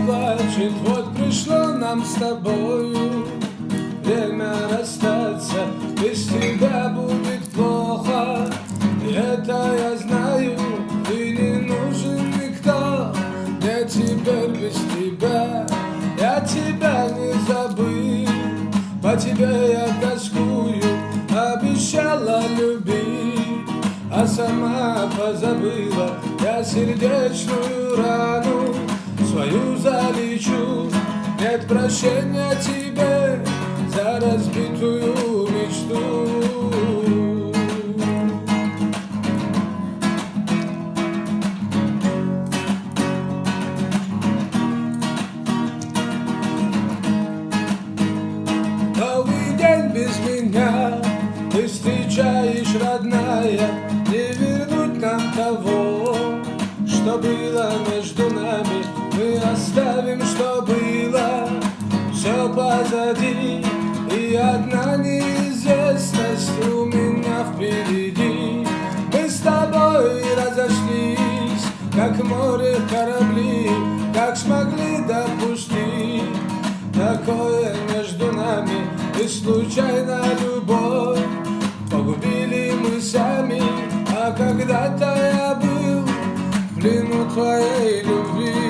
плачет, вот пришло нам с тобою время расстаться. Без тебя будет плохо, это я знаю, ты не нужен никто. Мне теперь без тебя, я тебя не забыл. По тебе я тоскую, обещала любить, а сама позабыла. Я сердечную рану свою залечу. Нет прощения тебе за разбитую мечту. Новый день без меня ты встречаешь, родная. Не вернуть нам того, что было между нами. Мы оставим, что было, все позади. И одна неизвестность у меня впереди. Мы с тобой разошлись, как море корабли. Как смогли допустить такое между нами? И случайно любовь погубили мы сами. А когда-то я был в плену твоей любви.